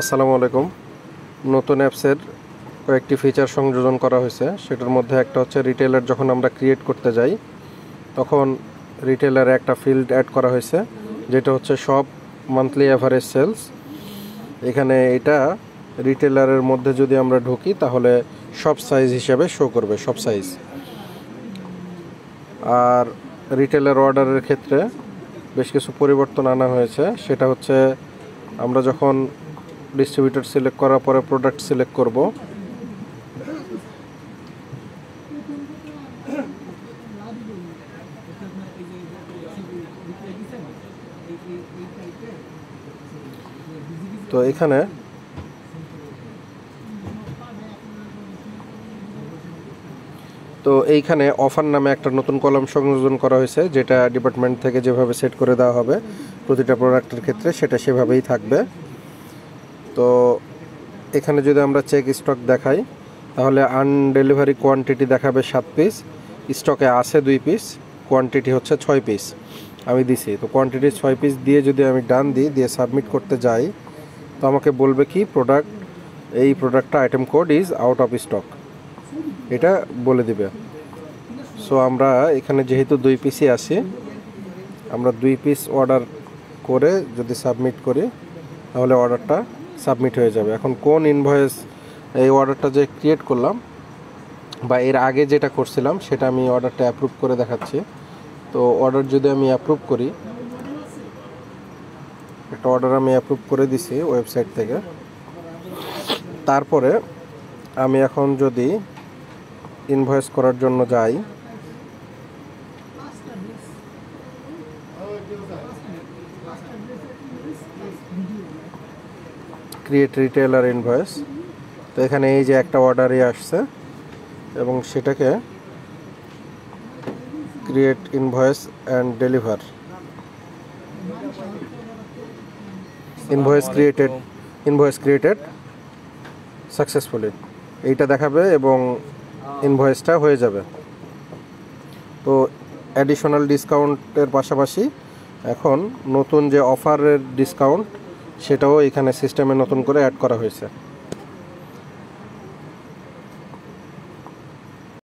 আসসালামু আলাইকুম। নতুন অ্যাপসের কয়েকটি ফিচার সংযোজন করা হয়েছে। সেটার মধ্যে একটা হচ্ছে রিটেলার যখন আমরা ক্রিয়েট করতে যাই তখন রিটেলারে একটা ফিল্ড অ্যাড করা হয়েছে, যেটা হচ্ছে সব মান্থলি অ্যাভারেজ সেলস। এখানে এটা রিটেলারের মধ্যে যদি আমরা ঢুকি তাহলে সব সাইজ হিসাবে শো করবে, সব সাইজ। আর রিটেলার অর্ডারের ক্ষেত্রে বেশ কিছু পরিবর্তন আনা হয়েছে। সেটা হচ্ছে আমরা যখন ডিস্ট্রিবিউটর সিলেক্ট করার পরে প্রোডাক্ট সিলেক্ট করব, তো এখানে এইখানে অফার নামে একটা নতুন কলাম সংযোজন করা হয়েছে, যেটা ডিপার্টমেন্ট থেকে যেভাবে সেট করে দেওয়া হবে প্রতিটা প্রোডাক্টের ক্ষেত্রে সেটা সেভাবেই থাকবে। তো এখানে যদি আমরা চেক স্টক দেখাই তাহলে আনডেলিভারি কোয়ান্টিটি দেখাবে 7 পিস, স্টকে আছে 2 পিস, কোয়ান্টিটি হচ্ছে 6 পিস আমি দিছি। তো কোয়ান্টিটি 6 পিস দিয়ে যদি আমি ডান দিয়ে সাবমিট করতে যাই তো আমাকে বলবে কি এই প্রোডাক্টটা item code is out of stock, এটা বলে দিবে। সো আমরা এখানে যেহেতু 2 পিসই আছি, আমরা 2 পিস অর্ডার করে যদি সাবমিট করি তাহলে অর্ডারটা সাবমিট হয়ে যাবে। এখন কোন ইনভয়েস এই অর্ডারটা যে ক্রিয়েট করলাম বা এর আগে যেটা করছিলাম সেটা আমি অর্ডারটা অ্যাপ্রুভ করে দেখাচ্ছি। তো অর্ডার যদি আমি অ্যাপ্রুভ করি, একটা অর্ডার আমি অ্যাপ্রুভ করে দিছি ওয়েবসাইট থেকে। তারপরে আমি এখন যদি ইনভয়েস করার জন্য যাই, ক্রিয়েট রিটেলার ইনভয়েস, তো এখানে এই যে একটা অর্ডারই আসছে এবং সেটাকে create invoice and deliver, invoice created successfully এইটা দেখাবে এবং ইনভয়েসটা হয়ে যাবে। তো অ্যাডিশনাল ডিসকাউন্টের পাশাপাশি এখন নতুন যে অফারের ডিসকাউন্ট সেটাও এখানে সিস্টেমে নতুন করে অ্যাড করা হয়েছে।